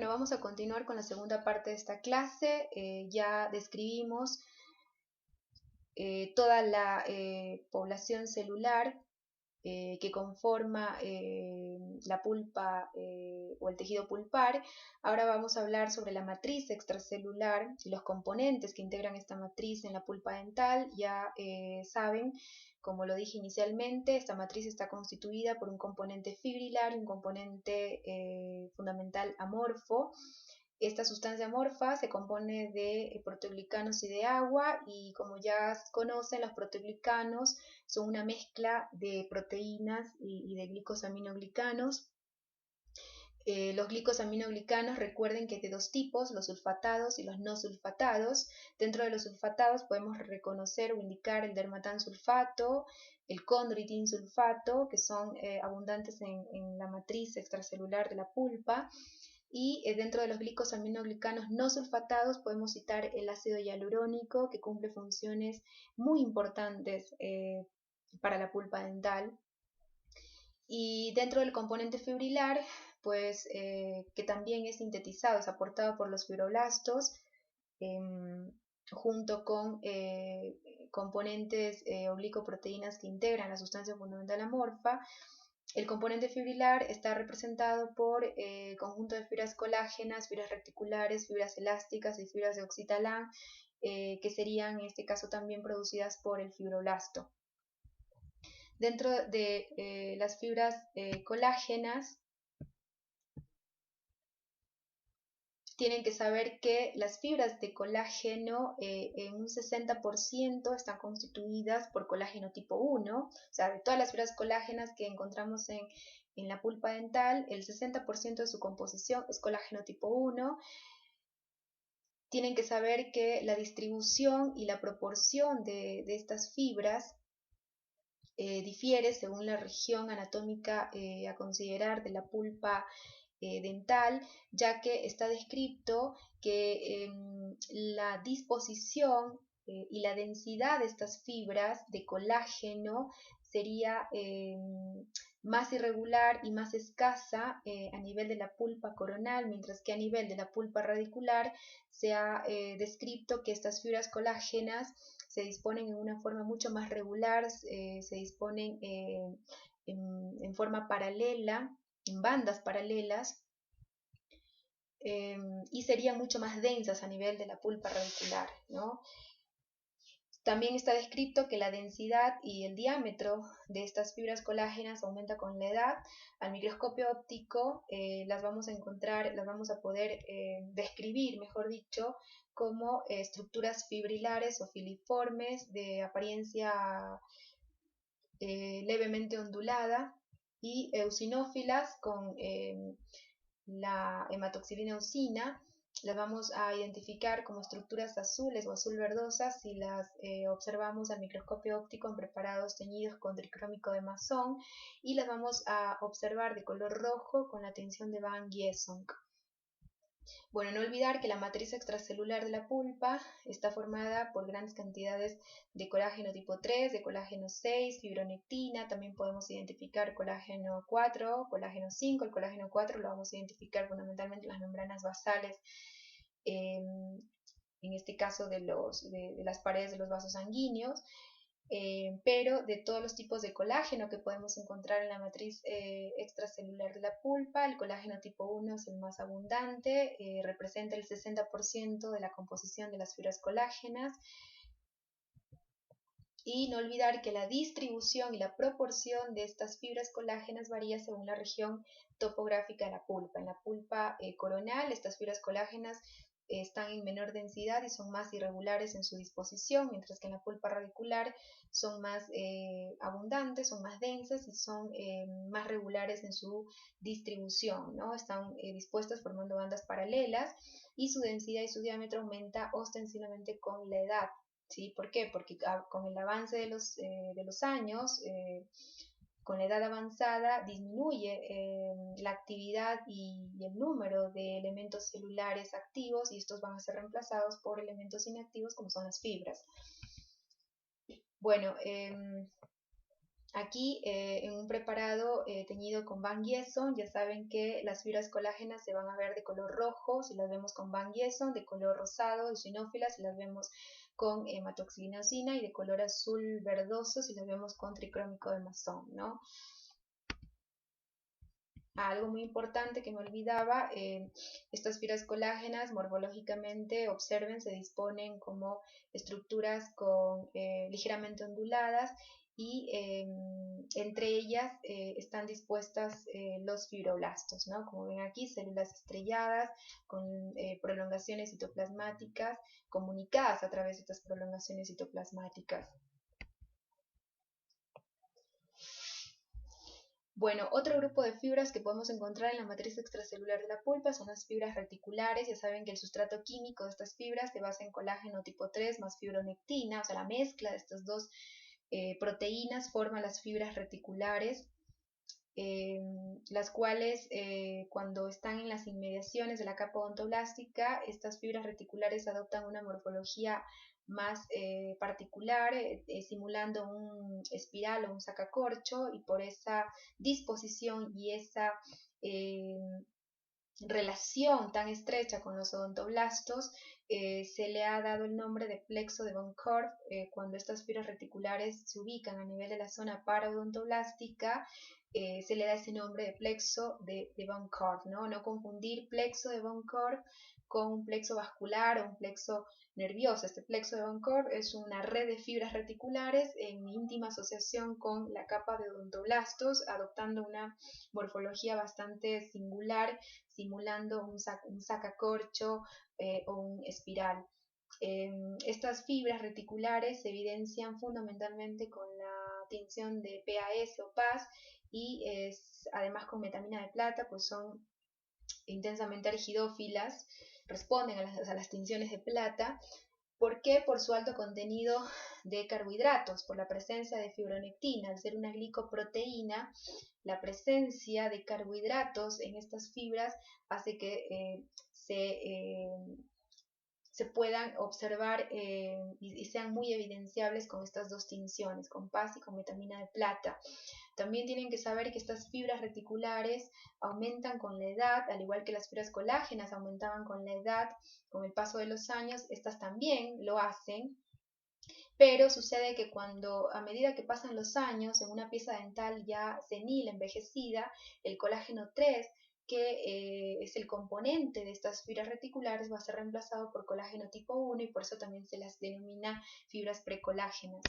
Bueno, vamos a continuar con la segunda parte de esta clase. Ya describimos toda la población celular que conforma la pulpa o el tejido pulpar. Ahora vamos a hablar sobre la matriz extracelular y los componentes que integran esta matriz en la pulpa dental. Ya saben, como lo dije inicialmente, esta matriz está constituida por un componente fibrilar y un componente fundamental amorfo. Esta sustancia amorfa se compone de proteoglicanos y de agua, y como ya conocen, los proteoglicanos son una mezcla de proteínas y de glicosaminoglicanos. Los glicosaminoglicanos, recuerden que hay de dos tipos, los sulfatados y los no sulfatados. Dentro de los sulfatados podemos reconocer o indicar el dermatansulfato, el condroitinsulfato, que son abundantes en la matriz extracelular de la pulpa. Y dentro de los glicosaminoglicanos no sulfatados podemos citar el ácido hialurónico, que cumple funciones muy importantes para la pulpa dental. Y dentro del componente fibrilar, pues que también es sintetizado, es aportado por los fibroblastos, junto con componentes o glicoproteínas que integran la sustancia fundamental amorfa. El componente fibrilar está representado por conjunto de fibras colágenas, fibras reticulares, fibras elásticas y fibras de oxitalán, que serían en este caso también producidas por el fibroblasto. Dentro de las fibras colágenas, tienen que saber que las fibras de colágeno en un 60% están constituidas por colágeno tipo 1, o sea, de todas las fibras colágenas que encontramos en la pulpa dental, el 60% de su composición es colágeno tipo 1. Tienen que saber que la distribución y la proporción de estas fibras difiere según la región anatómica a considerar de la pulpa dental, ya que está descrito que la disposición y la densidad de estas fibras de colágeno sería más irregular y más escasa a nivel de la pulpa coronal, mientras que a nivel de la pulpa radicular se ha descrito que estas fibras colágenas se disponen en una forma mucho más regular, se disponen en forma paralela, en bandas paralelas, y serían mucho más densas a nivel de la pulpa radicular, ¿no? También está descrito que la densidad y el diámetro de estas fibras colágenas aumenta con la edad. Al microscopio óptico las vamos a encontrar, las vamos a poder describir, mejor dicho, como estructuras fibrilares o filiformes de apariencia levemente ondulada, y eosinófilas con la hematoxilina eosina. Las vamos a identificar como estructuras azules o azul verdosas si las observamos al microscopio óptico en preparados teñidos con tricrómico de Masson, y las vamos a observar de color rojo con la tinción de Van Giesonck. Bueno, no olvidar que la matriz extracelular de la pulpa está formada por grandes cantidades de colágeno tipo 3, de colágeno 6, fibronectina. También podemos identificar colágeno 4, colágeno 5. El colágeno 4 lo vamos a identificar fundamentalmente en las membranas basales, en este caso de las paredes de los vasos sanguíneos. Pero de todos los tipos de colágeno que podemos encontrar en la matriz extracelular de la pulpa, el colágeno tipo 1 es el más abundante, representa el 60% de la composición de las fibras colágenas. Y no olvidar que la distribución y la proporción de estas fibras colágenas varía según la región topográfica de la pulpa. En la pulpa coronal, estas fibras colágenas están en menor densidad y son más irregulares en su disposición, mientras que en la pulpa radicular son más abundantes, son más densas y son más regulares en su distribución, ¿no? Están dispuestas formando bandas paralelas, y su densidad y su diámetro aumenta ostensiblemente con la edad. ¿Sí? ¿Por qué? Porque con el avance de los años, con la edad avanzada, disminuye la actividad y el número de elementos celulares activos, y estos van a ser reemplazados por elementos inactivos como son las fibras. Bueno, Aquí en un preparado teñido con Van Gieson, ya saben que las fibras colágenas se van a ver de color rojo si las vemos con Van Gieson, de color rosado, eosinófilas si las vemos con hematoxilinosina y de color azul verdoso si las vemos con tricrómico de Masson, ¿no? Algo muy importante que me olvidaba, estas fibras colágenas morfológicamente, observen, se disponen como estructuras ligeramente onduladas y entre ellas están dispuestas los fibroblastos, ¿no? Como ven aquí, células estrelladas con prolongaciones citoplasmáticas comunicadas a través de estas prolongaciones citoplasmáticas. Bueno, otro grupo de fibras que podemos encontrar en la matriz extracelular de la pulpa son las fibras reticulares. Ya saben que el sustrato químico de estas fibras se basa en colágeno tipo 3 más fibronectina, o sea, la mezcla de estas dos proteínas forma las fibras reticulares, las cuales cuando están en las inmediaciones de la capa odontoblástica, estas fibras reticulares adoptan una morfología más particular, simulando un espiral o un sacacorcho, y por esa disposición y esa relación tan estrecha con los odontoblastos, se le ha dado el nombre de plexo de von Korff cuando estas fibras reticulares se ubican a nivel de la zona paraodontoblástica. Se le da ese nombre de plexo de von Korff, ¿no? No confundir plexo de von Korff con un plexo vascular o un plexo nervioso. Este plexo de von Korff es una red de fibras reticulares en íntima asociación con la capa de odontoblastos, adoptando una morfología bastante singular, simulando un sacacorcho o un espiral. Estas fibras reticulares se evidencian fundamentalmente con la tinción de PAS o PAS y además con metamina de plata, pues son intensamente argidófilas, responden a las tinciones de plata. ¿Por qué? Por su alto contenido de carbohidratos, por la presencia de fibronectina. Al ser una glicoproteína, la presencia de carbohidratos en estas fibras hace que se puedan observar y sean muy evidenciables con estas dos tinciones, con PAS y con metamina de plata. También tienen que saber que estas fibras reticulares aumentan con la edad, al igual que las fibras colágenas aumentaban con la edad, con el paso de los años, estas también lo hacen. Pero sucede que a medida que pasan los años, en una pieza dental ya senil, envejecida, el colágeno 3, que es el componente de estas fibras reticulares, va a ser reemplazado por colágeno tipo 1 y por eso también se las denomina fibras precolágenas.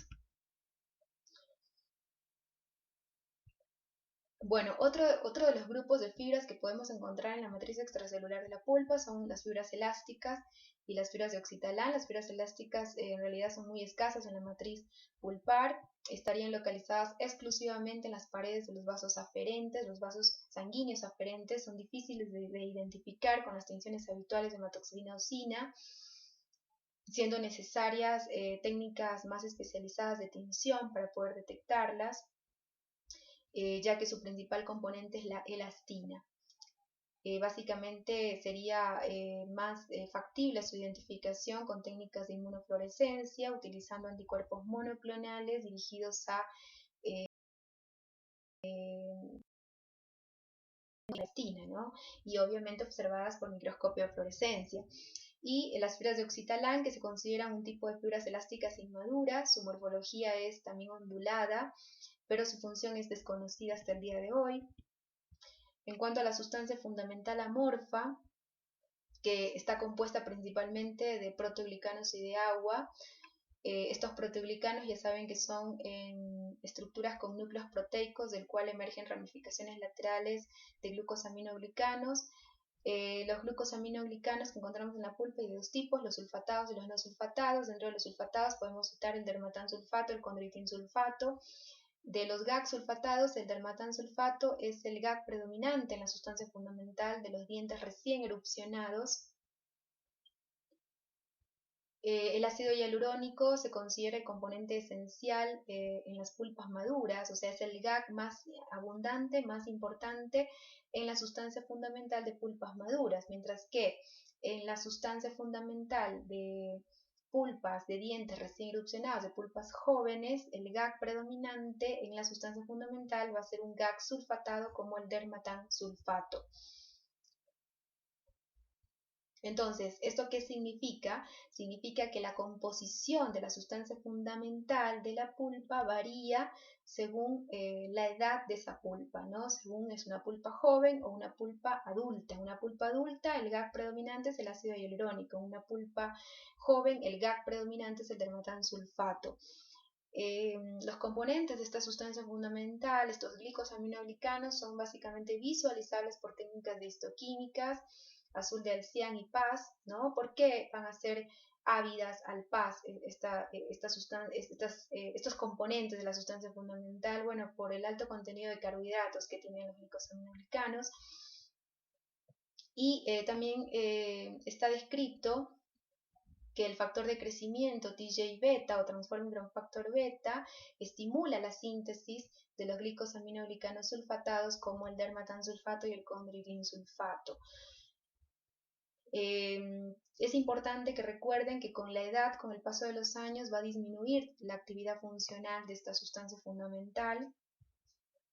Bueno, otro de los grupos de fibras que podemos encontrar en la matriz extracelular de la pulpa son las fibras elásticas y las fibras de Oxitalan. Las fibras elásticas en realidad son muy escasas en la matriz pulpar, estarían localizadas exclusivamente en las paredes de los vasos aferentes. Los vasos sanguíneos aferentes son difíciles de identificar con las tinciones habituales de hematoxilina eosina, siendo necesarias técnicas más especializadas de tinción para poder detectarlas. Ya que su principal componente es la elastina. Básicamente sería más factible su identificación con técnicas de inmunofluorescencia, utilizando anticuerpos monoclonales dirigidos a elastina, ¿no? Y obviamente observadas por microscopio de fluorescencia. Y las fibras de Oxitalan, que se consideran un tipo de fibras elásticas inmaduras, su morfología es también ondulada, pero su función es desconocida hasta el día de hoy. En cuanto a la sustancia fundamental amorfa, que está compuesta principalmente de proteoglicanos y de agua, estos proteoglicanos ya saben que son estructuras con núcleos proteicos del cual emergen ramificaciones laterales de glucosaminoglicanos. Los glucosaminoglicanos que encontramos en la pulpa hay de dos tipos, los sulfatados y los no sulfatados. Dentro de los sulfatados podemos citar el dermatansulfato, el condroitinsulfato. De los GAG sulfatados, el dermatansulfato es el GAG predominante en la sustancia fundamental de los dientes recién erupcionados. El ácido hialurónico se considera el componente esencial en las pulpas maduras, o sea, es el GAG más abundante, más importante en la sustancia fundamental de pulpas maduras, mientras que en la sustancia fundamental de pulpas de dientes recién erupcionados, de pulpas jóvenes, el GAG predominante en la sustancia fundamental va a ser un GAG sulfatado como el dermatansulfato. Entonces, ¿esto qué significa? Significa que la composición de la sustancia fundamental de la pulpa varía según la edad de esa pulpa, ¿no? Según es una pulpa joven o una pulpa adulta. En una pulpa adulta el GAG predominante es el ácido hialurónico. En una pulpa joven el GAG predominante es el dermatansulfato. Los componentes de esta sustancia fundamental, estos glicosaminoglicanos, son básicamente visualizables por técnicas de histoquímicas, azul de Alcian y PAS, ¿no? ¿Por qué van a ser ávidas al PAS estos componentes de la sustancia fundamental? Bueno, por el alto contenido de carbohidratos que tienen los glicosaminoglicanos. Y también está descrito que el factor de crecimiento TJ-beta o transforming growth factor beta estimula la síntesis de los glicosaminoglicanos sulfatados como el dermatansulfato y el condroitinsulfato. Es importante que recuerden que con la edad, con el paso de los años, va a disminuir la actividad funcional de esta sustancia fundamental,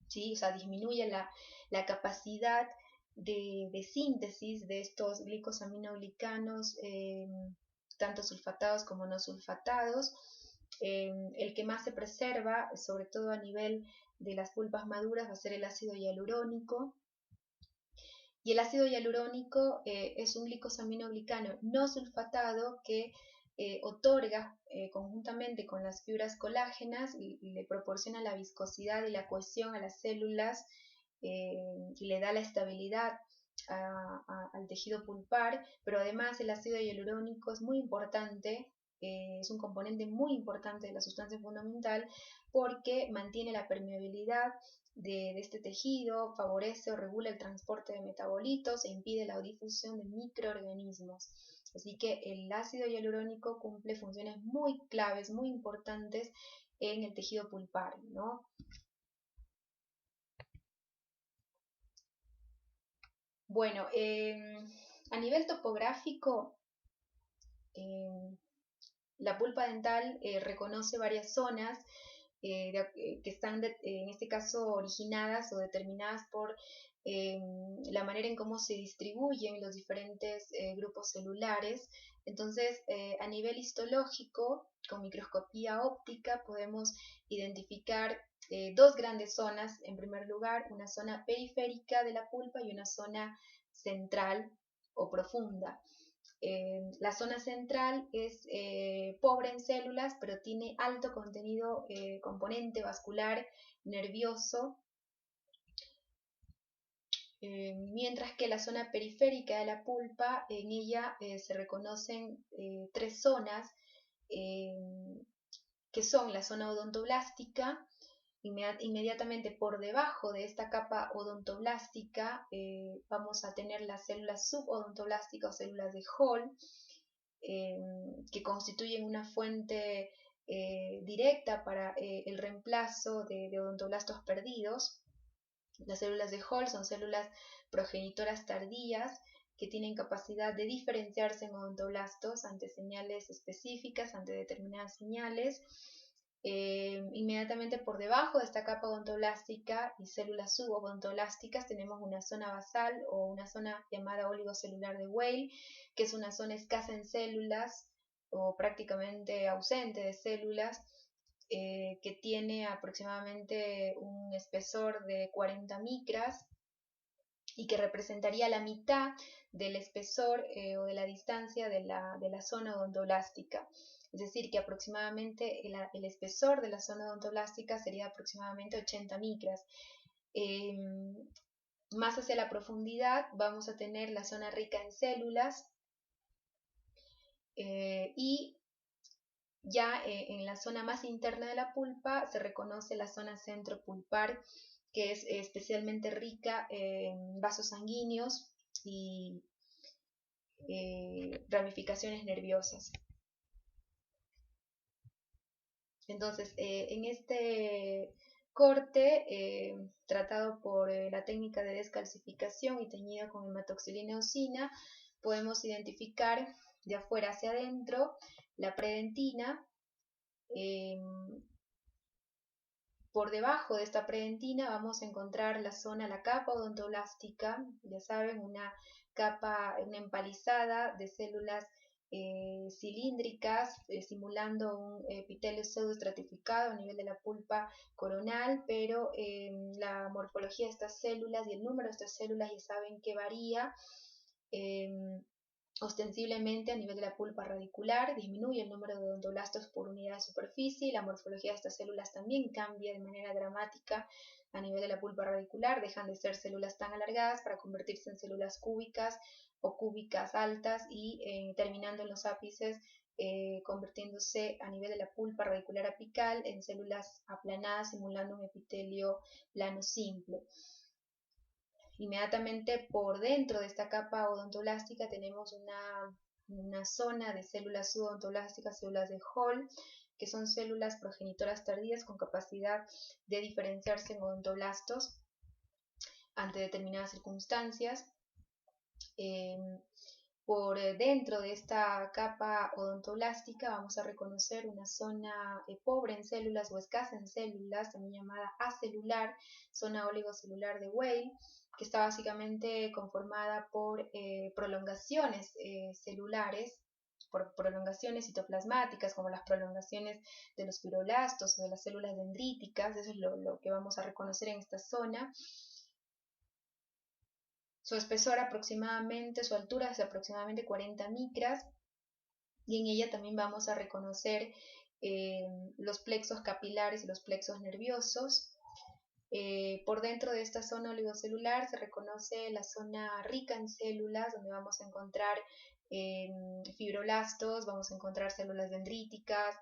¿sí? O sea, disminuye la capacidad de síntesis de estos glicosaminoglicanos, tanto sulfatados como no sulfatados. El que más se preserva, sobre todo a nivel de las pulpas maduras, va a ser el ácido hialurónico. Y el ácido hialurónico es un glicosaminoglicano no sulfatado que otorga conjuntamente con las fibras colágenas y le proporciona la viscosidad y la cohesión a las células y le da la estabilidad al tejido pulpar, pero además el ácido hialurónico es muy importante, es un componente muy importante de la sustancia fundamental porque mantiene la permeabilidad de este tejido, favorece o regula el transporte de metabolitos e impide la difusión de microorganismos. Así que el ácido hialurónico cumple funciones muy claves, muy importantes en el tejido pulpar, ¿no? Bueno, a nivel topográfico, la pulpa dental reconoce varias zonas que están en este caso originadas o determinadas por la manera en cómo se distribuyen los diferentes grupos celulares. Entonces, a nivel histológico, con microscopía óptica, podemos identificar dos grandes zonas. En primer lugar, una zona periférica de la pulpa y una zona central o profunda. La zona central es pobre en células, pero tiene alto contenido componente vascular, nervioso, mientras que la zona periférica de la pulpa, en ella se reconocen tres zonas, que son la zona odontoblástica. Inmediatamente por debajo de esta capa odontoblástica vamos a tener las células subodontoblasticas o células de Hall, que constituyen una fuente directa para el reemplazo de odontoblastos perdidos. Las células de Hall son células progenitoras tardías que tienen capacidad de diferenciarse en odontoblastos ante señales específicas, ante determinadas señales. Inmediatamente por debajo de esta capa odontoblástica y células subodontolásticas tenemos una zona basal o una zona llamada oligocelular de Weil, que es una zona escasa en células o prácticamente ausente de células, que tiene aproximadamente un espesor de 40 micras y que representaría la mitad del espesor o de la distancia de la zona odontoblástica. Es decir, que aproximadamente el espesor de la zona odontoblástica sería aproximadamente 80 micras. Más hacia la profundidad vamos a tener la zona rica en células y ya en la zona más interna de la pulpa se reconoce la zona centropulpar, que es especialmente rica en vasos sanguíneos y ramificaciones nerviosas. Entonces, en este corte, tratado por la técnica de descalcificación y teñido con hematoxilina eosina, podemos identificar de afuera hacia adentro la predentina. Por debajo de esta predentina vamos a encontrar la zona, la capa odontoblástica, ya saben, una capa, una empalizada de células cilíndricas, simulando un epitelio pseudoestratificado a nivel de la pulpa coronal, pero la morfología de estas células y el número de estas células ya saben que varía. Ostensiblemente a nivel de la pulpa radicular disminuye el número de odontoblastos por unidad de superficie y la morfología de estas células también cambia de manera dramática a nivel de la pulpa radicular, dejan de ser células tan alargadas para convertirse en células cúbicas o cúbicas altas y terminando en los ápices convirtiéndose a nivel de la pulpa radicular apical en células aplanadas simulando un epitelio plano simple. Inmediatamente por dentro de esta capa odontoblástica tenemos una zona de células subodontolásticas, células de Hall, que son células progenitoras tardías con capacidad de diferenciarse en odontoblastos ante determinadas circunstancias. Por dentro de esta capa odontoblástica vamos a reconocer una zona pobre en células o escasa en células, también llamada acelular, zona oligocelular de Weil, que está básicamente conformada por prolongaciones celulares, por prolongaciones citoplasmáticas, como las prolongaciones de los fibroblastos o de las células dendríticas. Eso es lo que vamos a reconocer en esta zona. Su espesor aproximadamente, su altura es de aproximadamente 40 micras, y en ella también vamos a reconocer los plexos capilares y los plexos nerviosos. Por dentro de esta zona oligocelular se reconoce la zona rica en células, donde vamos a encontrar fibroblastos, vamos a encontrar células dendríticas,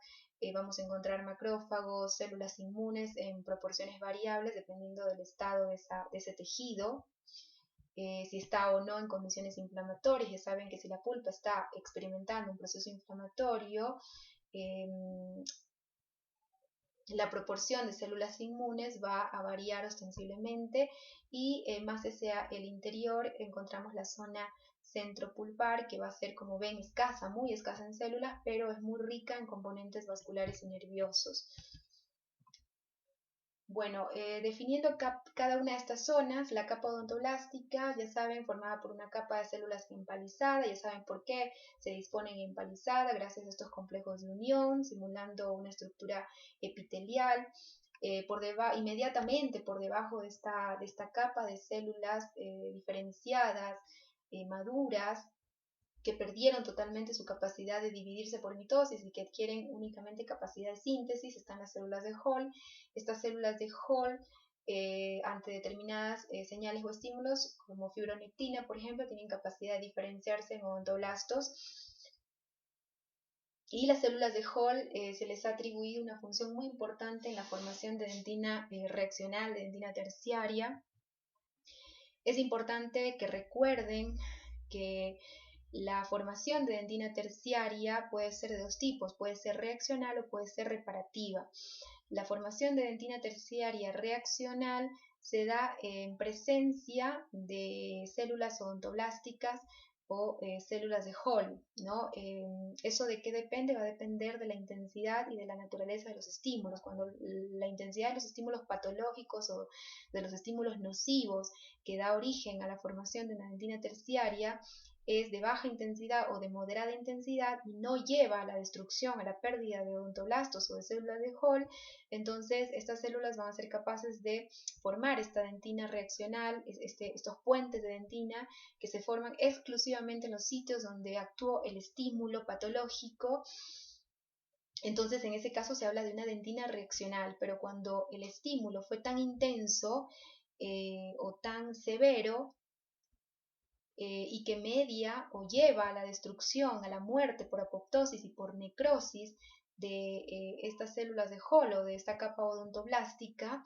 vamos a encontrar macrófagos, células inmunes en proporciones variables dependiendo del estado de ese tejido. Si está o no en condiciones inflamatorias. Ya saben que si la pulpa está experimentando un proceso inflamatorio, la proporción de células inmunes va a variar ostensiblemente y más hacia el interior encontramos la zona centropulpar, que va a ser, como ven, escasa, muy escasa en células, pero es muy rica en componentes vasculares y nerviosos. Bueno, definiendo cada una de estas zonas, la capa odontoblástica, ya saben, formada por una capa de células empalizada, ya saben por qué se disponen empalizada, gracias a estos complejos de unión, simulando una estructura epitelial. Inmediatamente por debajo de esta capa de células diferenciadas, maduras, que perdieron totalmente su capacidad de dividirse por mitosis y que adquieren únicamente capacidad de síntesis, están las células de Hall. Estas células de Hall, ante determinadas señales o estímulos, como fibronectina, por ejemplo, tienen capacidad de diferenciarse en odontoblastos. Y las células de Hall se les ha atribuido una función muy importante en la formación de dentina reaccional, de dentina terciaria. Es importante que recuerden que la formación de dentina terciaria puede ser de dos tipos, puede ser reaccional o puede ser reparativa. La formación de dentina terciaria reaccional se da en presencia de células odontoblásticas o células de Hall, ¿no? ¿Eso de qué depende? Va a depender de la intensidad y de la naturaleza de los estímulos. Cuando la intensidad de los estímulos patológicos o de los estímulos nocivos que da origen a la formación de una dentina terciaria es de baja intensidad o de moderada intensidad y no lleva a la destrucción, a la pérdida de odontoblastos o de células de Hall, entonces estas células van a ser capaces de formar esta dentina reaccional, estos puentes de dentina que se forman exclusivamente en los sitios donde actuó el estímulo patológico. Entonces en ese caso se habla de una dentina reaccional, pero cuando el estímulo fue tan intenso o tan severo, y que media o lleva a la destrucción, a la muerte por apoptosis y por necrosis de estas células de Hall o de esta capa odontoblástica,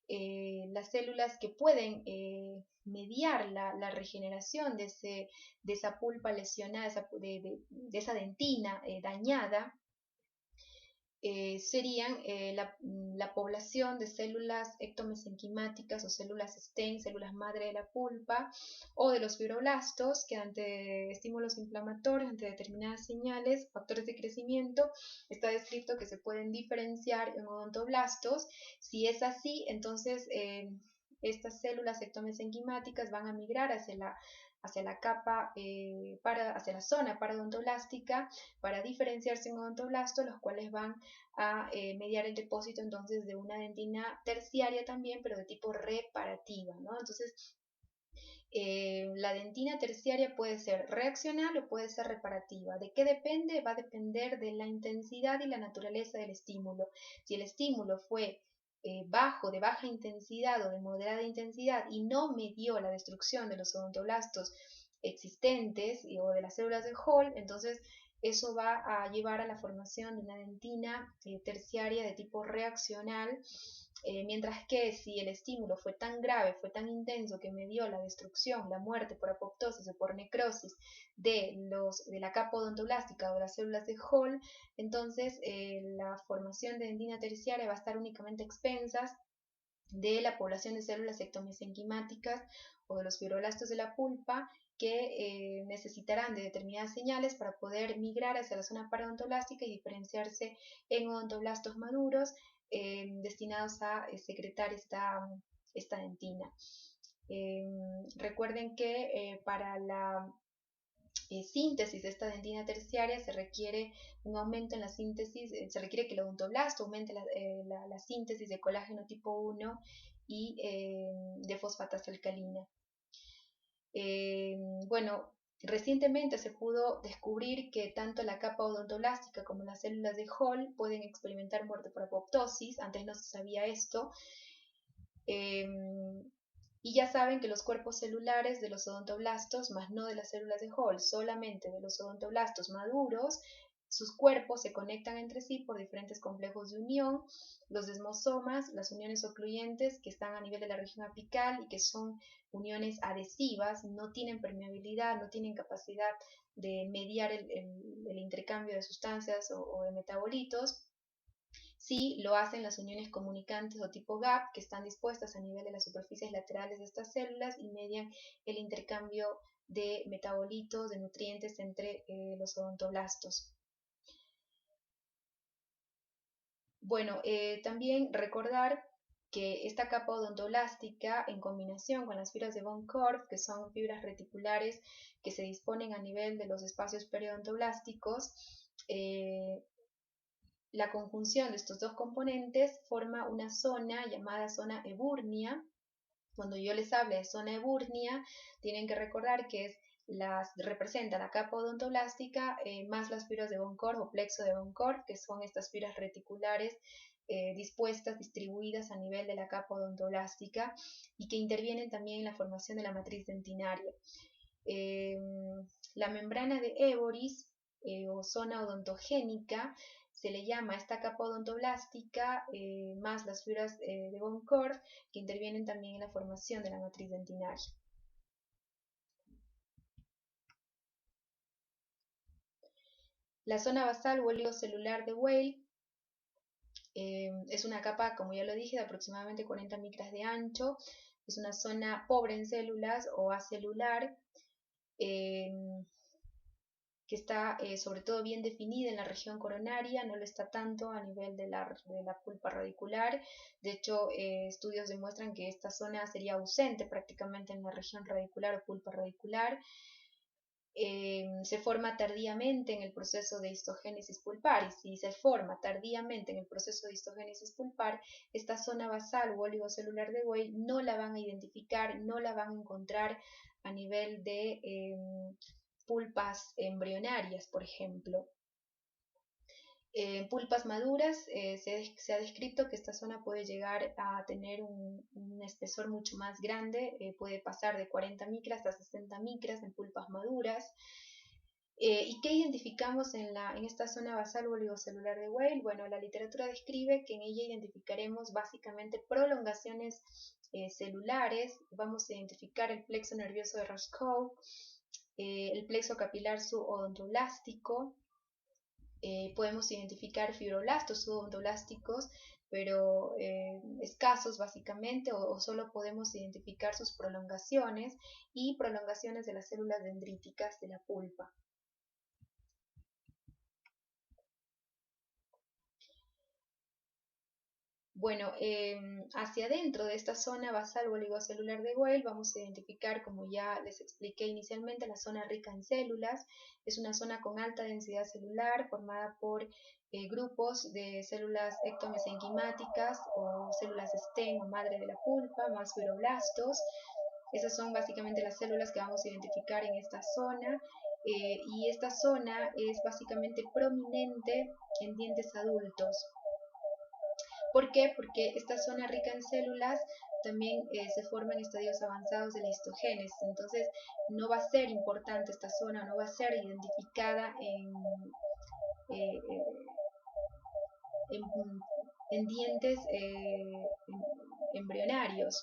las células que pueden mediar la regeneración de esa pulpa lesionada, de esa dentina dañada, serían la población de células ectomesenquimáticas o células STEM, células madre de la pulpa, o de los fibroblastos, que ante estímulos inflamatorios, ante determinadas señales, factores de crecimiento, está descrito que se pueden diferenciar en odontoblastos. Si es así, entonces estas células ectomesenquimáticas van a migrar hacia la capa, hacia la zona paraodontoblástica para diferenciarse en odontoblastos, los cuales van a mediar el depósito entonces de una dentina terciaria también, pero de tipo reparativa, ¿no? Entonces, la dentina terciaria puede ser reaccional o puede ser reparativa. ¿De qué depende? Va a depender de la intensidad y la naturaleza del estímulo. Si el estímulo fue de baja intensidad o de moderada intensidad y no medió la destrucción de los odontoblastos existentes o de las células de Hall, entonces eso va a llevar a la formación de una dentina terciaria de tipo reaccional, mientras que si el estímulo fue tan grave, fue tan intenso que medió la destrucción, la muerte por apoptosis o por necrosis de la capa odontoblástica o de las células de Hall, entonces la formación de dentina terciaria va a estar únicamente a expensas de la población de células ectomesenquimáticas o de los fibroblastos de la pulpa, que necesitarán de determinadas señales para poder migrar hacia la zona paraodontoblástica y diferenciarse en odontoblastos maduros destinados a secretar esta dentina. Recuerden que para la síntesis de esta dentina terciaria se requiere un aumento en la síntesis, se requiere que el odontoblasto aumente la síntesis de colágeno tipo 1 y de fosfatasa alcalina. Bueno, recientemente se pudo descubrir que tanto la capa odontoblástica como las células de Hall pueden experimentar muerte por apoptosis. Antes no se sabía esto. Y ya saben que los cuerpos celulares de los odontoblastos, más no de las células de Hall, solamente de los odontoblastos maduros, sus cuerpos se conectan entre sí por diferentes complejos de unión. Los desmosomas, las uniones ocluyentes que están a nivel de la región apical y que son uniones adhesivas, no tienen permeabilidad, no tienen capacidad de mediar el intercambio de sustancias o de metabolitos. Sí lo hacen las uniones comunicantes o tipo gap, que están dispuestas a nivel de las superficies laterales de estas células y median el intercambio de metabolitos, de nutrientes entre los odontoblastos. Bueno, también recordar que esta capa odontoblástica, en combinación con las fibras de von Korff, que son fibras reticulares que se disponen a nivel de los espacios periodontoblasticos, la conjunción de estos dos componentes forma una zona llamada zona ebúrnea. Cuando yo les hable de zona ebúrnea, tienen que recordar que representa la capa odontoblástica más las fibras de von Korff o plexo de von Korff, que son estas fibras reticulares dispuestas, distribuidas a nivel de la capa odontoblástica y que intervienen también en la formación de la matriz dentinaria. La membrana de Évoris o zona odontogénica se le llama esta capa odontoblástica más las fibras de von Korff que intervienen también en la formación de la matriz dentinaria. La zona basal o oligocelular de Weil es una capa, como ya lo dije, de aproximadamente 40 micras de ancho. Es una zona pobre en células o acelular, que está sobre todo bien definida en la región coronaria, no lo está tanto a nivel de la pulpa radicular. De hecho, estudios demuestran que esta zona sería ausente prácticamente en la región radicular o pulpa radicular. Se forma tardíamente en el proceso de histogénesis pulpar, y si se forma tardíamente en el proceso de histogénesis pulpar, esta zona basal o oligocelular de Weil no la van a identificar, no la van a encontrar a nivel de pulpas embrionarias, por ejemplo. En pulpas maduras se ha descrito que esta zona puede llegar a tener un espesor mucho más grande, puede pasar de 40 micras a 60 micras en pulpas maduras. ¿Y qué identificamos en esta zona basal o oligocelular de Weil? Bueno, la literatura describe que en ella identificaremos básicamente prolongaciones celulares. Vamos a identificar el plexo nervioso de Roscoe, el plexo capilar subodontoblástico, Podemos identificar fibroblastos subodontoblasticos, pero escasos básicamente, o solo podemos identificar sus prolongaciones y prolongaciones de las células dendríticas de la pulpa. Bueno, hacia adentro de esta zona basal o oligocelular de Weil vamos a identificar, como ya les expliqué inicialmente, la zona rica en células. Es una zona con alta densidad celular formada por grupos de células ectomesenquimáticas o células stem o madre de la pulpa, más fibroblastos. Esas son básicamente las células que vamos a identificar en esta zona. Y esta zona es básicamente prominente en dientes adultos. ¿Por qué? Porque esta zona rica en células también se forma en estadios avanzados de la histogénesis. Entonces, no va a ser importante esta zona, no va a ser identificada eh, en dientes embrionarios.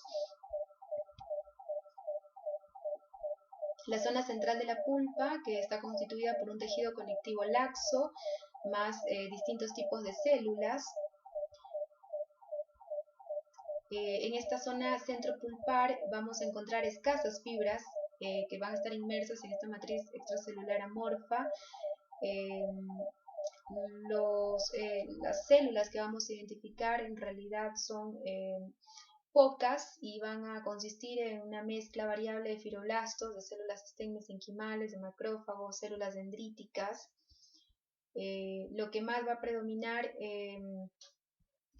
La zona central de la pulpa, que está constituida por un tejido conectivo laxo, más distintos tipos de células. En esta zona centropulpar vamos a encontrar escasas fibras que van a estar inmersas en esta matriz extracelular amorfa. Las células que vamos a identificar en realidad son pocas y van a consistir en una mezcla variable de fibroblastos, de células stem mesenquimales, de macrófagos, células dendríticas. Lo que más va a predominar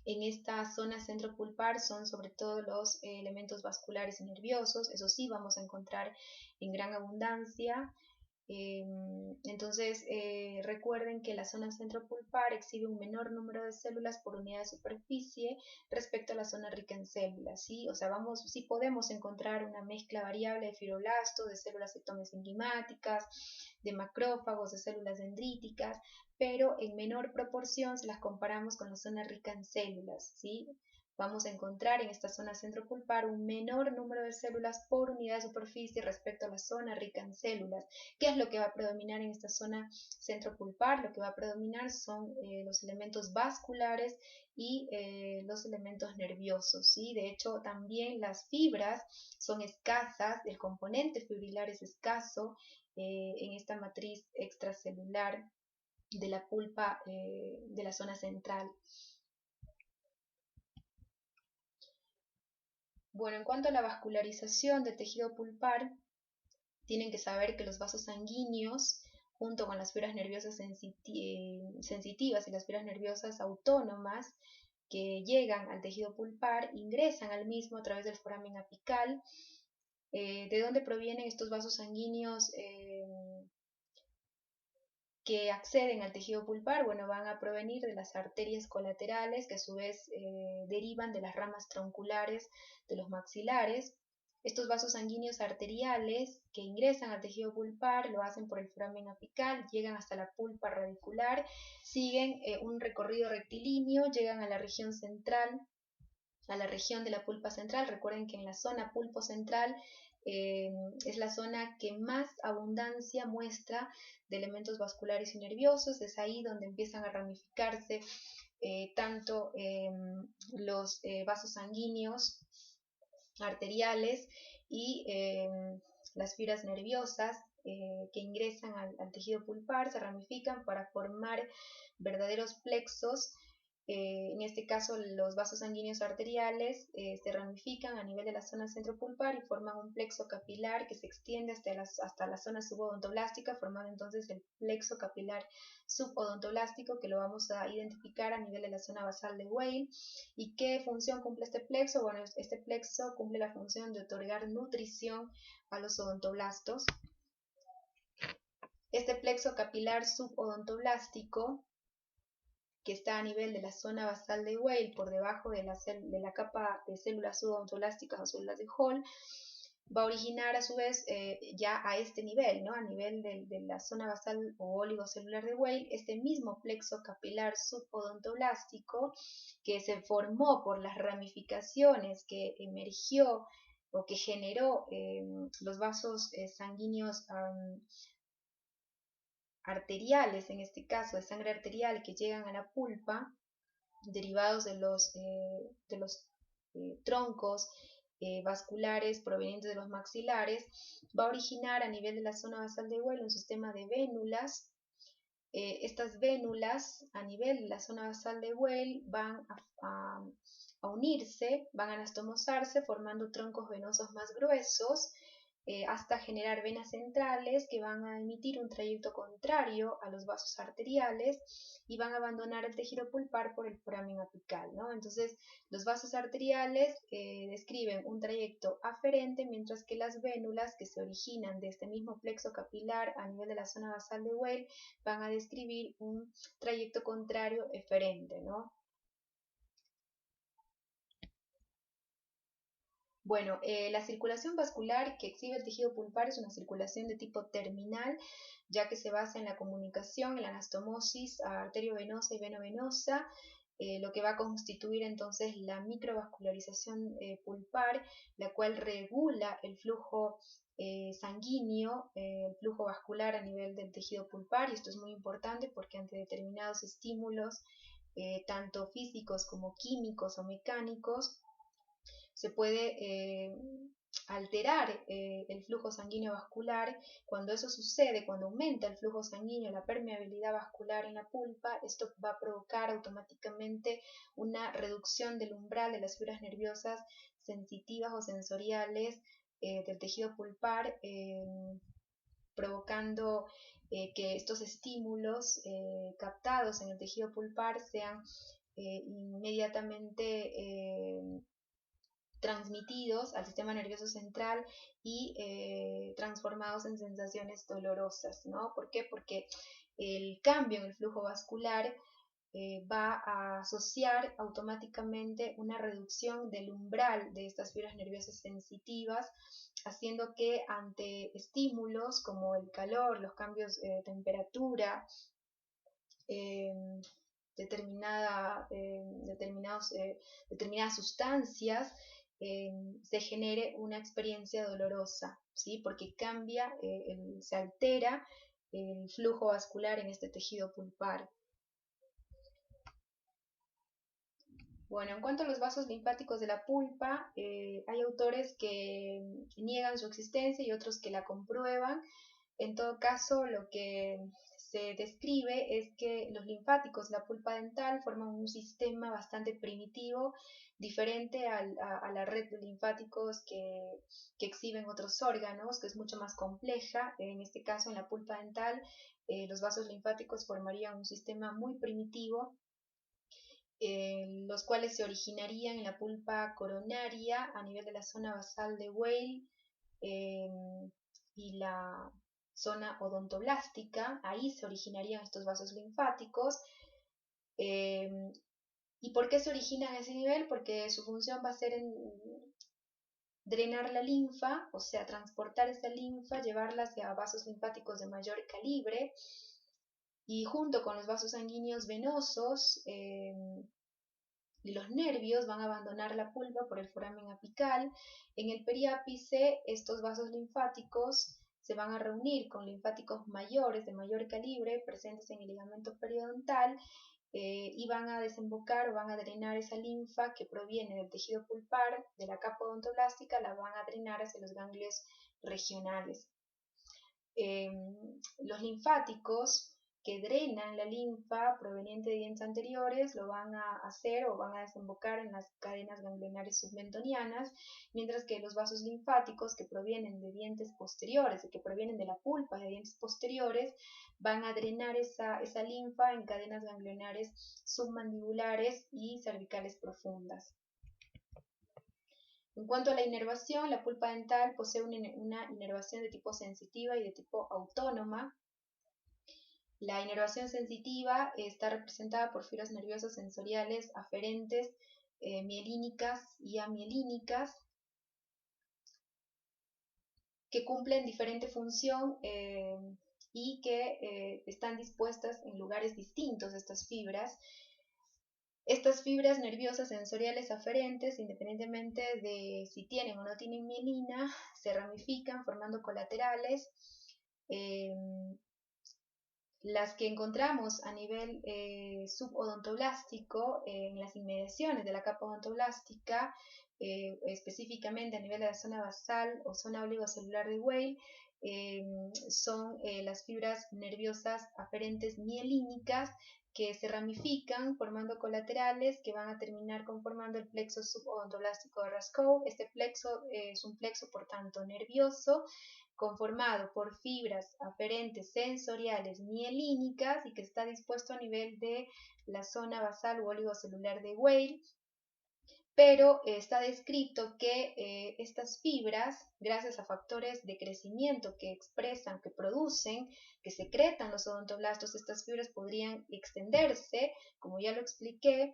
en esta zona centropulpar son sobre todo los elementos vasculares y nerviosos. Eso sí vamos a encontrar en gran abundancia. Entonces recuerden que la zona centropulpar exhibe un menor número de células por unidad de superficie respecto a la zona rica en células, ¿sí? O sea, sí podemos encontrar una mezcla variable de fibroblastos, de células ectomesenquimáticas, de macrófagos, de células dendríticas, pero en menor proporción si las comparamos con la zona rica en células, ¿sí? Vamos a encontrar en esta zona centropulpar un menor número de células por unidad de superficie respecto a la zona rica en células. ¿Qué es lo que va a predominar en esta zona centropulpar? Lo que va a predominar son los elementos vasculares y los elementos nerviosos, ¿sí? De hecho, también las fibras son escasas, el componente fibrilar es escaso en esta matriz extracelular de la pulpa de la zona central. Bueno, en cuanto a la vascularización del tejido pulpar, tienen que saber que los vasos sanguíneos, junto con las fibras nerviosas sensitivas y las fibras nerviosas autónomas que llegan al tejido pulpar, ingresan al mismo a través del foramen apical. ¿De dónde provienen estos vasos sanguíneos que acceden al tejido pulpar? Bueno, van a provenir de las arterias colaterales, que a su vez derivan de las ramas tronculares de los maxilares. Estos vasos sanguíneos arteriales que ingresan al tejido pulpar lo hacen por el foramen apical, llegan hasta la pulpa radicular, siguen un recorrido rectilíneo, llegan a la región central, a la región de la pulpa central. Recuerden que en la zona pulpocentral es la zona que más abundancia muestra de elementos vasculares y nerviosos. Es ahí donde empiezan a ramificarse tanto los vasos sanguíneos arteriales y las fibras nerviosas que ingresan al tejido pulpar, se ramifican para formar verdaderos plexos. En este caso, los vasos sanguíneos arteriales se ramifican a nivel de la zona centropulpar y forman un plexo capilar que se extiende hasta la zona subodontoblastica, formando entonces el plexo capilar subodontoblástico, que lo vamos a identificar a nivel de la zona basal de Weil. ¿Y qué función cumple este plexo? Bueno, este plexo cumple la función de otorgar nutrición a los odontoblastos. Este plexo capilar subodontoblástico, que está a nivel de la zona basal de Weil, por debajo de la capa de células subodontolásticas o células de Hall, va a originar a su vez ya a este nivel, ¿no? A nivel de la zona basal o oligocelular de Weil, este mismo plexo capilar subodontoblástico que se formó por las ramificaciones que emergió o que generó los vasos sanguíneos arteriales, en este caso de sangre arterial, que llegan a la pulpa, derivados de los troncos vasculares provenientes de los maxilares, va a originar a nivel de la zona basal de Well un sistema de vénulas. Estas vénulas a nivel de la zona basal de Well van a unirse, van a anastomosarse formando troncos venosos más gruesos, hasta generar venas centrales que van a emitir un trayecto contrario a los vasos arteriales y van a abandonar el tejido pulpar por el foramen apical, ¿no? Entonces, los vasos arteriales describen un trayecto aferente, mientras que las vénulas que se originan de este mismo plexo capilar a nivel de la zona basal de Well van a describir un trayecto contrario eferente, ¿no? Bueno, la circulación vascular que exhibe el tejido pulpar es una circulación de tipo terminal, ya que se basa en la comunicación, en la anastomosis arteriovenosa y venovenosa, lo que va a constituir entonces la microvascularización pulpar, la cual regula el flujo sanguíneo, el flujo vascular a nivel del tejido pulpar, y esto es muy importante porque ante determinados estímulos, tanto físicos como químicos o mecánicos, se puede alterar el flujo sanguíneo vascular. Cuando eso sucede, cuando aumenta el flujo sanguíneo, la permeabilidad vascular en la pulpa, esto va a provocar automáticamente una reducción del umbral de las fibras nerviosas sensitivas o sensoriales del tejido pulpar, provocando que estos estímulos captados en el tejido pulpar sean inmediatamente transmitidos al sistema nervioso central y transformados en sensaciones dolorosas, ¿no? ¿Por qué? Porque el cambio en el flujo vascular va a asociar automáticamente una reducción del umbral de estas fibras nerviosas sensitivas, haciendo que ante estímulos como el calor, los cambios de temperatura, eh, determinadas sustancias, se genere una experiencia dolorosa, ¿sí? Porque cambia, se altera el flujo vascular en este tejido pulpar. Bueno, en cuanto a los vasos linfáticos de la pulpa, hay autores que niegan su existencia y otros que la comprueban. En todo caso, lo que se describe es que los linfáticos de la pulpa dental forman un sistema bastante primitivo, diferente a la red de linfáticos que exhiben otros órganos, que es mucho más compleja. En este caso, en la pulpa dental, los vasos linfáticos formarían un sistema muy primitivo, los cuales se originarían en la pulpa coronaria a nivel de la zona basal de Weil y la zona odontoblástica. Ahí se originarían estos vasos linfáticos. ¿Y por qué se originan a ese nivel? Porque su función va a ser drenar la linfa, o sea, transportar esa linfa, llevarla hacia vasos linfáticos de mayor calibre, y junto con los vasos sanguíneos venosos y los nervios van a abandonar la pulpa por el foramen apical. En el periápice, estos vasos linfáticos se van a reunir con linfáticos mayores de mayor calibre presentes en el ligamento periodontal, y van a desembocar o van a drenar esa linfa que proviene del tejido pulpar, de la capa odontoblástica, la van a drenar hacia los ganglios regionales. Los linfáticos que drenan la linfa proveniente de dientes anteriores lo van a hacer o van a desembocar en las cadenas ganglionares submentonianas, mientras que los vasos linfáticos que provienen de dientes posteriores, que provienen de la pulpa de dientes posteriores, van a drenar esa linfa en cadenas ganglionares submandibulares y cervicales profundas. En cuanto a la inervación, la pulpa dental posee una inervación de tipo sensitiva y de tipo autónoma. La inervación sensitiva está representada por fibras nerviosas sensoriales aferentes, mielínicas y amielínicas, que cumplen diferente función y que están dispuestas en lugares distintos de estas fibras. Estas fibras nerviosas sensoriales aferentes, independientemente de si tienen o no tienen mielina, se ramifican formando colaterales. Las que encontramos a nivel subodontoblástico, en las inmediaciones de la capa odontoblástica, específicamente a nivel de la zona basal o zona oligocelular de Weil, son las fibras nerviosas aferentes mielínicas que se ramifican formando colaterales que van a terminar conformando el plexo subodontoblástico de Raskow. Este plexo es un plexo, por tanto, nervioso, conformado por fibras aferentes sensoriales mielínicas y que está dispuesto a nivel de la zona basal u oligocelular de Weil, pero está descrito que estas fibras, gracias a factores de crecimiento que expresan, que producen, que secretan los odontoblastos, estas fibras podrían extenderse, como ya lo expliqué,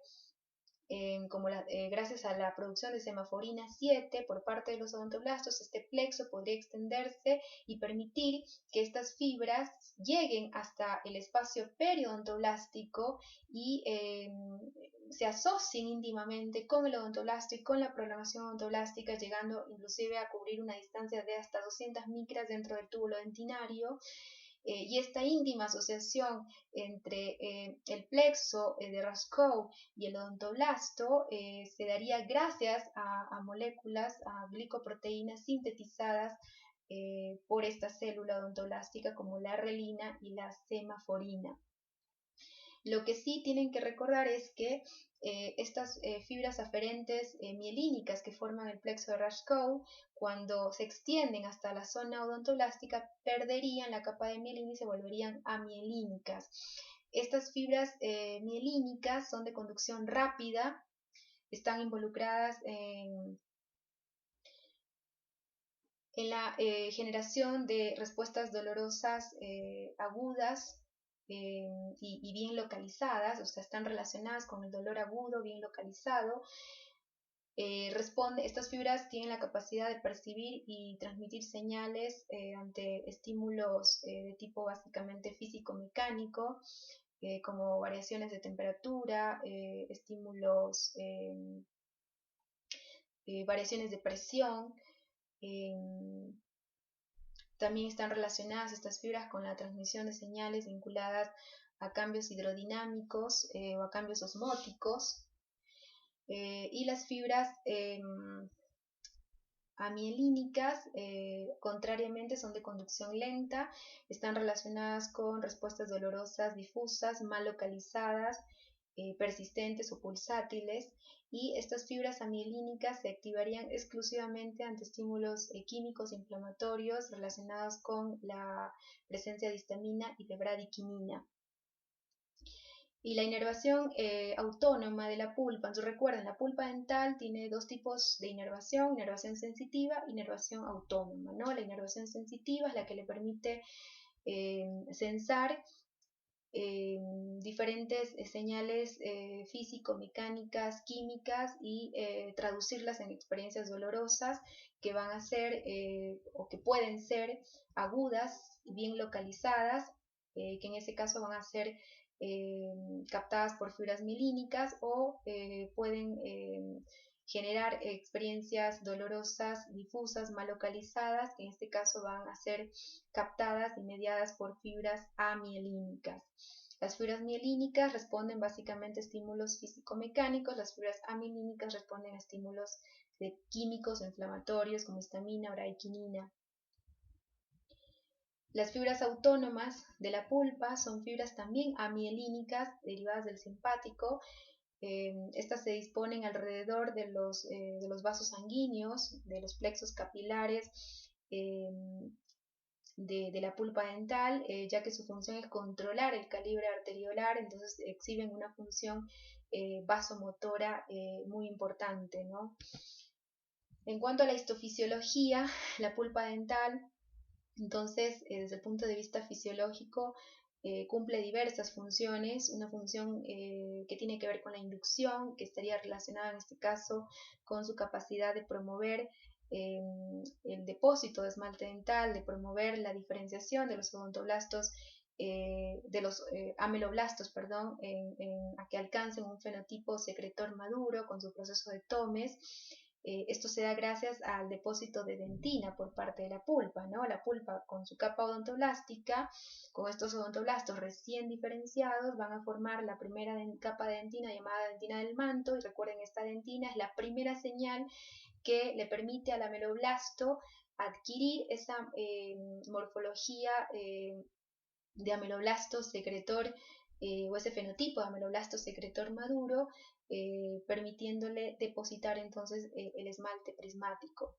gracias a la producción de semaforina 7 por parte de los odontoblastos. Este plexo podría extenderse y permitir que estas fibras lleguen hasta el espacio periodontoblástico y se asocien íntimamente con el odontoblasto y con la programación odontoblástica, llegando inclusive a cubrir una distancia de hasta 200 micras dentro del túbulo dentinario. Y esta íntima asociación entre el plexo de Raskow y el odontoblasto se daría gracias a moléculas, a glicoproteínas sintetizadas por esta célula odontoblástica, como la relina y la semaforina. Lo que sí tienen que recordar es que estas fibras aferentes mielínicas que forman el plexo de Raskow, cuando se extienden hasta la zona odontoblástica, perderían la capa de mielina y se volverían amielínicas. Estas fibras mielínicas son de conducción rápida, están involucradas en la generación de respuestas dolorosas agudas y bien localizadas, o sea, están relacionadas con el dolor agudo bien localizado. Estas fibras tienen la capacidad de percibir y transmitir señales ante estímulos de tipo básicamente físico-mecánico, como variaciones de temperatura, estímulos, variaciones de presión. También están relacionadas estas fibras con la transmisión de señales vinculadas a cambios hidrodinámicos o a cambios osmóticos. Y las fibras amielínicas, contrariamente, son de conducción lenta, están relacionadas con respuestas dolorosas difusas, mal localizadas, persistentes o pulsátiles, y estas fibras amielínicas se activarían exclusivamente ante estímulos químicos inflamatorios relacionados con la presencia de histamina y de bradiquinina. Y la inervación autónoma de la pulpa. Entonces recuerden, la pulpa dental tiene dos tipos de inervación sensitiva y inervación autónoma, ¿no? La inervación sensitiva es la que le permite sensar diferentes señales físico-mecánicas, químicas, y traducirlas en experiencias dolorosas que van a ser o que pueden ser agudas y bien localizadas, que en ese caso van a ser captadas por fibras mielínicas, o pueden generar experiencias dolorosas difusas mal localizadas, que en este caso van a ser captadas y mediadas por fibras amielínicas. Las fibras mielínicas responden básicamente a estímulos físico-mecánicos, las fibras amielínicas responden a estímulos químicos o inflamatorios como histamina, bradiquinina. Las fibras autónomas de la pulpa son fibras también amielínicas derivadas del simpático. Estas se disponen alrededor de los vasos sanguíneos, de los plexos capilares de la pulpa dental, ya que su función es controlar el calibre arteriolar, entonces exhiben una función vasomotora muy importante, ¿no? En cuanto a la histofisiología, la pulpa dental, entonces, desde el punto de vista fisiológico, cumple diversas funciones. Una función que tiene que ver con la inducción, que estaría relacionada en este caso con su capacidad de promover el depósito de esmalte dental, de promover la diferenciación de los odontoblastos, de los ameloblastos, perdón, a que alcancen un fenotipo secretor maduro con su proceso de Tomes. Esto se da gracias al depósito de dentina por parte de la pulpa, ¿no? La pulpa con su capa odontoblástica, con estos odontoblastos recién diferenciados, van a formar la primera capa de dentina llamada dentina del manto, y recuerden, esta dentina es la primera señal que le permite al ameloblasto adquirir esa morfología de ameloblasto secretor, o ese fenotipo de ameloblasto secretor maduro, permitiéndole depositar entonces el esmalte prismático.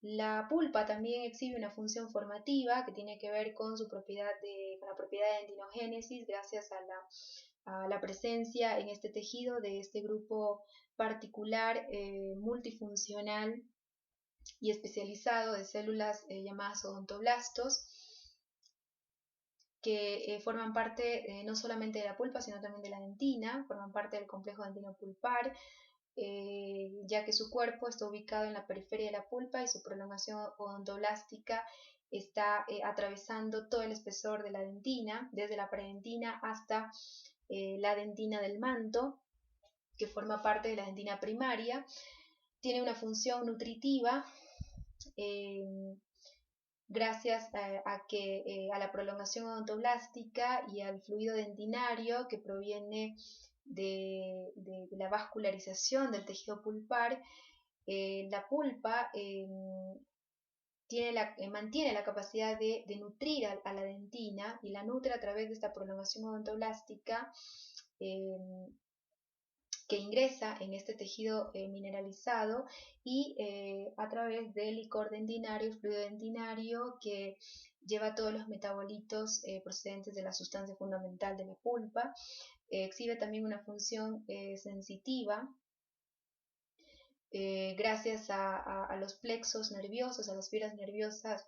La pulpa también exhibe una función formativa que tiene que ver con su propiedad con la propiedad de dentinogénesis, gracias a la presencia en este tejido de este grupo particular multifuncional y especializado de células llamadas odontoblastos, que forman parte no solamente de la pulpa, sino también de la dentina, forman parte del complejo dentino-pulpar, ya que su cuerpo está ubicado en la periferia de la pulpa y su prolongación odontoblástica está atravesando todo el espesor de la dentina, desde la predentina hasta la dentina del manto, que forma parte de la dentina primaria. Tiene una función nutritiva, gracias a la prolongación odontoblástica y al fluido dentinario que proviene de la vascularización del tejido pulpar. La pulpa mantiene la capacidad de nutrir a la dentina, y la nutre a través de esta prolongación odontoblástica que ingresa en este tejido mineralizado, y a través del licor dentinario, fluido dentinario, que lleva todos los metabolitos procedentes de la sustancia fundamental de la pulpa. Exhibe también una función sensitiva, gracias a los plexos nerviosos, a las fibras nerviosas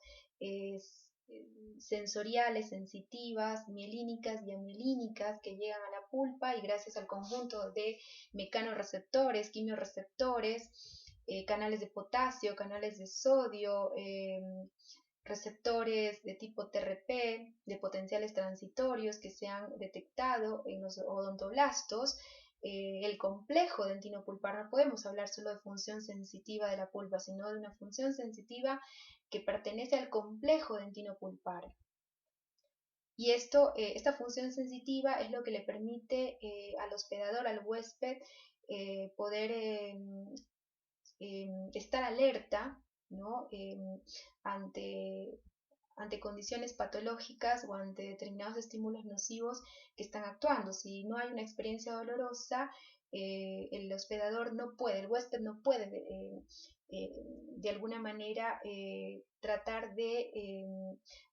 sensoriales, sensitivas, mielínicas y amielínicas, que llegan a la pulpa, y gracias al conjunto de mecanorreceptores, quimioreceptores, canales de potasio, canales de sodio, receptores de tipo TRP, de potenciales transitorios que se han detectado en los odontoblastos, el complejo dentino-pulpar. No podemos hablar solo de función sensitiva de la pulpa, sino de una función sensitiva que pertenece al complejo dentino-pulpar. Y esta función sensitiva es lo que le permite al hospedador, al huésped, poder estar alerta, ¿no? ante condiciones patológicas o ante determinados estímulos nocivos que están actuando. Si no hay una experiencia dolorosa, el hospedador no puede, el huésped no puede de alguna manera tratar de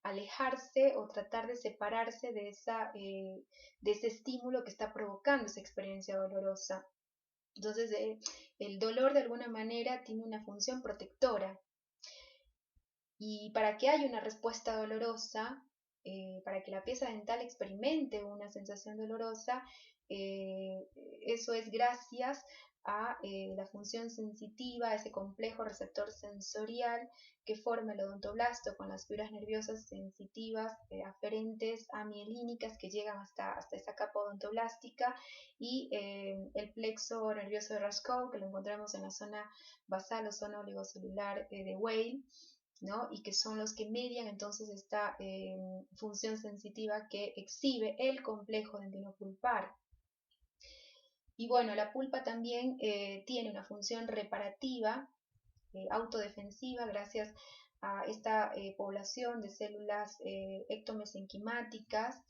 alejarse o tratar de separarse de ese estímulo que está provocando esa experiencia dolorosa. Entonces, el dolor de alguna manera tiene una función protectora. Y para que haya una respuesta dolorosa, para que la pieza dental experimente una sensación dolorosa, eso es gracias a la función sensitiva, a ese complejo receptor sensorial que forma el odontoblasto con las fibras nerviosas sensitivas aferentes amielínicas que llegan hasta esa capa odontoblástica, y el plexo nervioso de Roscoe, que lo encontramos en la zona basal o zona oligocelular de Weil, ¿no? Y que son los que median entonces esta función sensitiva que exhibe el complejo dentinopulpar. Y bueno, la pulpa también tiene una función reparativa, autodefensiva, gracias a esta población de células ectomesenquimáticas,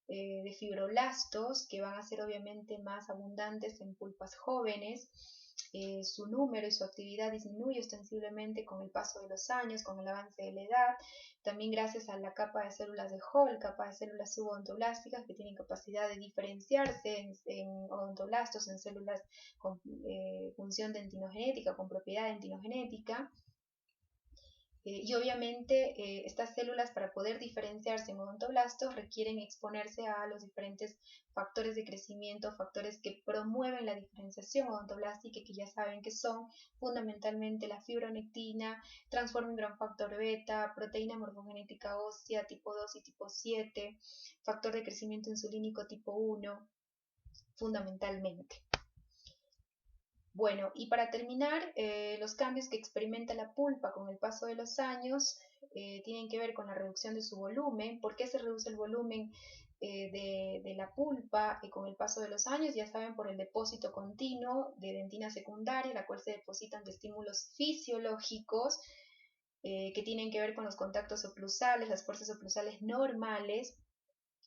de fibroblastos, que van a ser obviamente más abundantes en pulpas jóvenes. Su número y su actividad disminuye ostensiblemente con el paso de los años, con el avance de la edad, también gracias a la capa de células de Hall, capa de células subodontoblasticas, que tienen capacidad de diferenciarse en odontoblastos, en células con función dentinogenética, con propiedad dentinogenética. Y obviamente estas células, para poder diferenciarse en odontoblastos, requieren exponerse a los diferentes factores de crecimiento, factores que promueven la diferenciación odontoblástica, que ya saben que son fundamentalmente la fibronectina, transforming gran factor beta, proteína morfogenética ósea tipo 2 y tipo 7, factor de crecimiento insulínico tipo 1, fundamentalmente. Bueno, y para terminar, los cambios que experimenta la pulpa con el paso de los años tienen que ver con la reducción de su volumen. ¿Por qué se reduce el volumen de la pulpa con el paso de los años? Ya saben, por el depósito continuo de dentina secundaria, la cual se deposita ante estímulos fisiológicos que tienen que ver con los contactos oclusales, las fuerzas oclusales normales,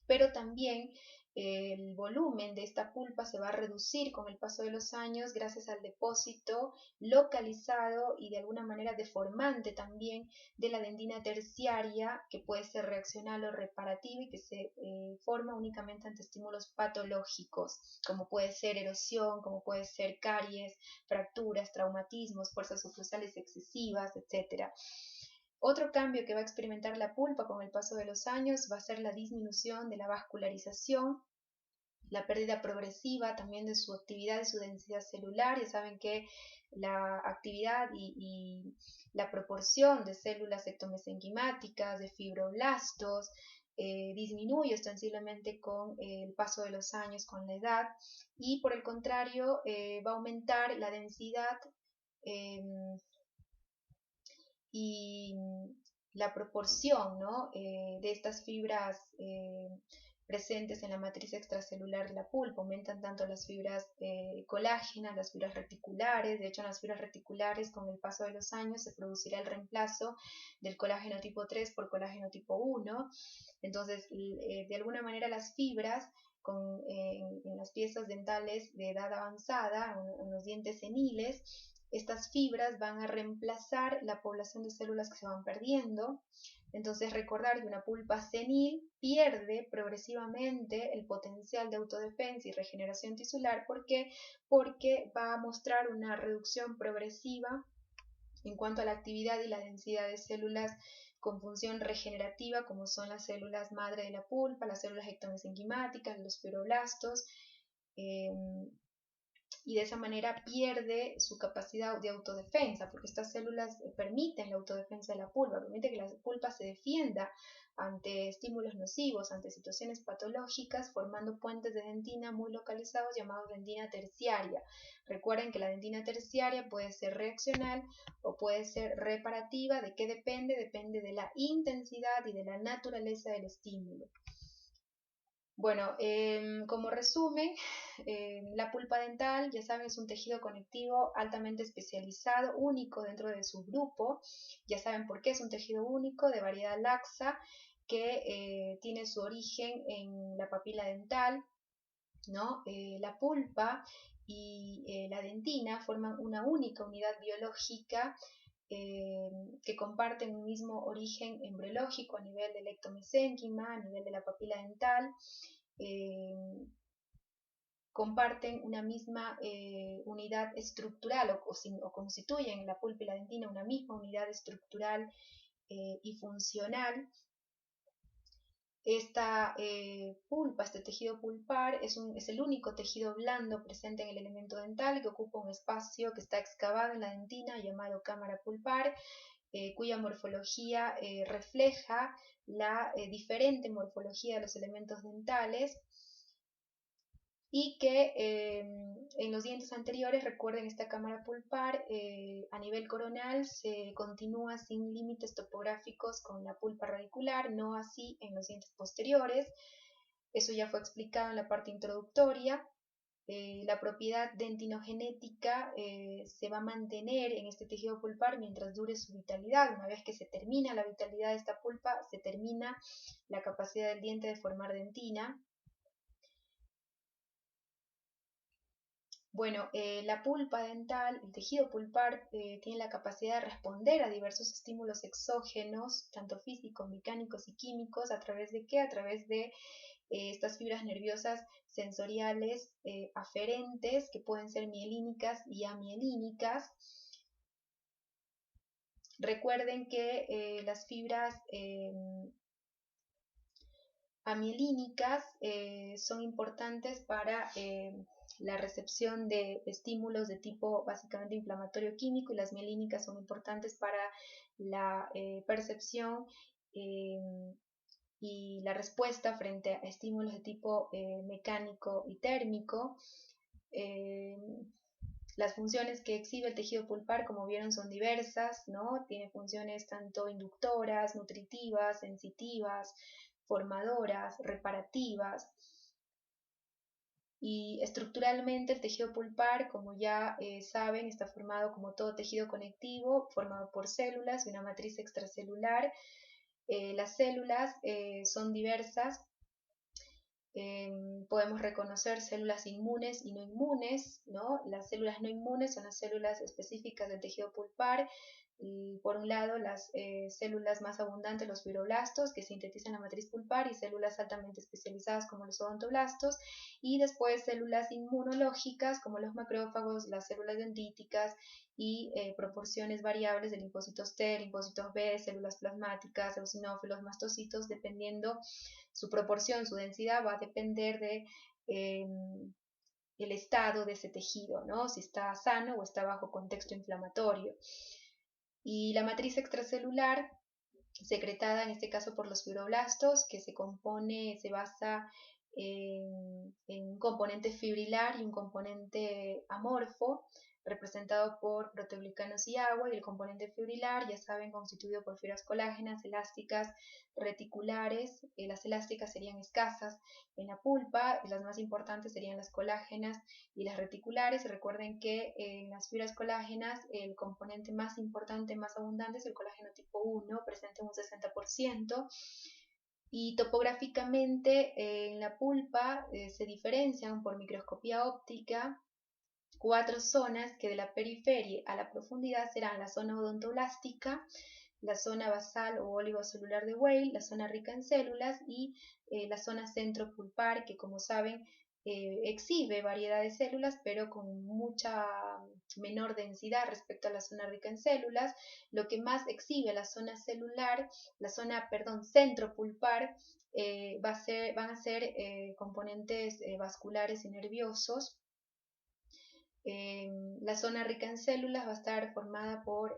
pero también el volumen de esta pulpa se va a reducir con el paso de los años gracias al depósito localizado y de alguna manera deformante también de la dentina terciaria, que puede ser reaccional o reparativa y que se forma únicamente ante estímulos patológicos, como puede ser erosión, como puede ser caries, fracturas, traumatismos, fuerzas oclusales excesivas, etc. Otro cambio que va a experimentar la pulpa con el paso de los años va a ser la disminución de la vascularización, la pérdida progresiva también de su actividad y su densidad celular. Ya saben que la actividad y la proporción de células ectomesenquimáticas, de fibroblastos, disminuye ostensiblemente con el paso de los años, con la edad, y por el contrario va a aumentar la densidad y la proporción, ¿no? De estas fibras presentes en la matriz extracelular de la pulpa. Aumentan tanto las fibras colágenas, las fibras reticulares. De hecho, en las fibras reticulares, con el paso de los años, se producirá el reemplazo del colágeno tipo 3 por colágeno tipo 1. Entonces, de alguna manera, las fibras en las piezas dentales de edad avanzada, en los dientes seniles, estas fibras van a reemplazar la población de células que se van perdiendo. Entonces, recordar que una pulpa senil pierde progresivamente el potencial de autodefensa y regeneración tisular. ¿Por qué? Porque va a mostrar una reducción progresiva en cuanto a la actividad y la densidad de células con función regenerativa, como son las células madre de la pulpa, las células ectomesenquimáticas, los fibroblastos, y de esa manera pierde su capacidad de autodefensa, porque estas células permiten la autodefensa de la pulpa, permite que la pulpa se defienda ante estímulos nocivos, ante situaciones patológicas, formando puentes de dentina muy localizados llamados dentina terciaria. Recuerden que la dentina terciaria puede ser reaccional o puede ser reparativa. ¿De qué depende? Depende de la intensidad y de la naturaleza del estímulo. Bueno, como resumen, la pulpa dental, ya saben, es un tejido conectivo altamente especializado, único dentro de su grupo. Ya saben por qué es un tejido único, de variedad laxa, que tiene su origen en la papila dental, ¿no? La pulpa y la dentina forman una única unidad biológica que comparten un mismo origen embriológico a nivel del ectomesénquima, a nivel de la papila dental. Comparten una misma unidad estructural o constituyen la pulpa y la dentina una misma unidad estructural y funcional. Esta pulpa, este tejido pulpar, es el único tejido blando presente en el elemento dental, que ocupa un espacio que está excavado en la dentina llamado cámara pulpar, cuya morfología refleja la diferente morfología de los elementos dentales, y que en los dientes anteriores, recuerden, esta cámara pulpar a nivel coronal se continúa sin límites topográficos con la pulpa radicular, no así en los dientes posteriores. Eso ya fue explicado en la parte introductoria. La propiedad dentinogenética se va a mantener en este tejido pulpar mientras dure su vitalidad. Una vez que se termina la vitalidad de esta pulpa, se termina la capacidad del diente de formar dentina. Bueno, la pulpa dental, el tejido pulpar, tiene la capacidad de responder a diversos estímulos exógenos, tanto físicos, mecánicos y químicos. ¿A través de qué? A través de estas fibras nerviosas sensoriales aferentes, que pueden ser mielínicas y amielínicas. Recuerden que las fibras amielínicas son importantes para la recepción de estímulos de tipo básicamente inflamatorio químico, y las mielínicas son importantes para la percepción y la respuesta frente a estímulos de tipo mecánico y térmico. Las funciones que exhibe el tejido pulpar, como vieron, son diversas, ¿no? Tiene funciones tanto inductoras, nutritivas, sensitivas, formadoras, reparativas. Y estructuralmente el tejido pulpar, como ya saben, está formado como todo tejido conectivo, formado por células y una matriz extracelular. Las células son diversas. Podemos reconocer células inmunes y no inmunes, ¿no? Las células no inmunes son las células específicas del tejido pulpar. Y por un lado, las células más abundantes, los fibroblastos, que sintetizan la matriz pulpar, y células altamente especializadas como los odontoblastos, y después células inmunológicas como los macrófagos, las células dendríticas y proporciones variables de linfocitos T, linfocitos B, células plasmáticas, eosinófilos, mastocitos, dependiendo su proporción, su densidad va a depender de el estado de ese tejido, ¿no? Si está sano o está bajo contexto inflamatorio. Y la matriz extracelular, secretada en este caso por los fibroblastos, que se basa en un componente fibrilar y un componente amorfo, representado por proteoglicanos y agua, y el componente fibrilar, ya saben, constituido por fibras colágenas, elásticas, reticulares. Las elásticas serían escasas en la pulpa, las más importantes serían las colágenas y las reticulares. Recuerden que en las fibras colágenas el componente más importante, más abundante, es el colágeno tipo 1, presente un 60%. Y topográficamente en la pulpa se diferencian por microscopía óptica 4 zonas que de la periferia a la profundidad serán la zona odontoblástica, la zona basal o oligocelular de Weil, la zona rica en células y la zona centropulpar, que como saben exhibe variedad de células pero con mucha menor densidad respecto a la zona rica en células. Lo que más exhibe la zona celular, centropulpar, van a ser componentes vasculares y nerviosos. La zona rica en células va a estar formada por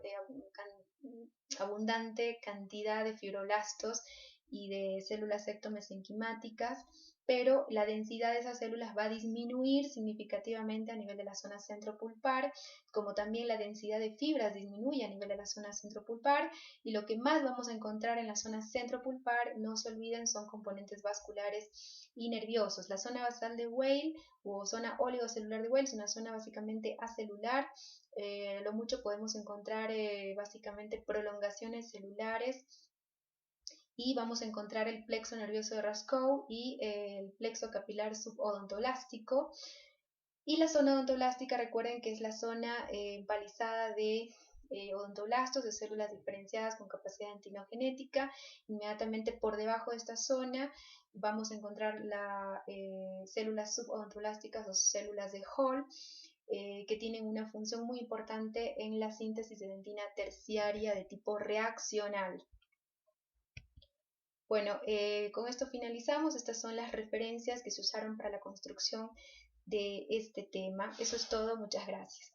abundante cantidad de fibroblastos y de células ectomesenquimáticas, pero la densidad de esas células va a disminuir significativamente a nivel de la zona centropulpar, como también la densidad de fibras disminuye a nivel de la zona centropulpar, y lo que más vamos a encontrar en la zona centropulpar, no se olviden, son componentes vasculares y nerviosos. La zona basal de Weil o zona oligocelular de Weil es una zona básicamente acelular. Lo mucho podemos encontrar básicamente prolongaciones celulares, y vamos a encontrar el plexo nervioso de Roscoe y el plexo capilar subodontoblástico. Y la zona odontoblástica, recuerden que es la zona empalizada de odontoblastos, de células diferenciadas con capacidad antinogenética. Inmediatamente por debajo de esta zona vamos a encontrar las células subodontoblasticas o células de Hall, que tienen una función muy importante en la síntesis de dentina terciaria de tipo reaccional. Bueno, con esto finalizamos. Estas son las referencias que se usaron para la construcción de este tema. Eso es todo. Muchas gracias.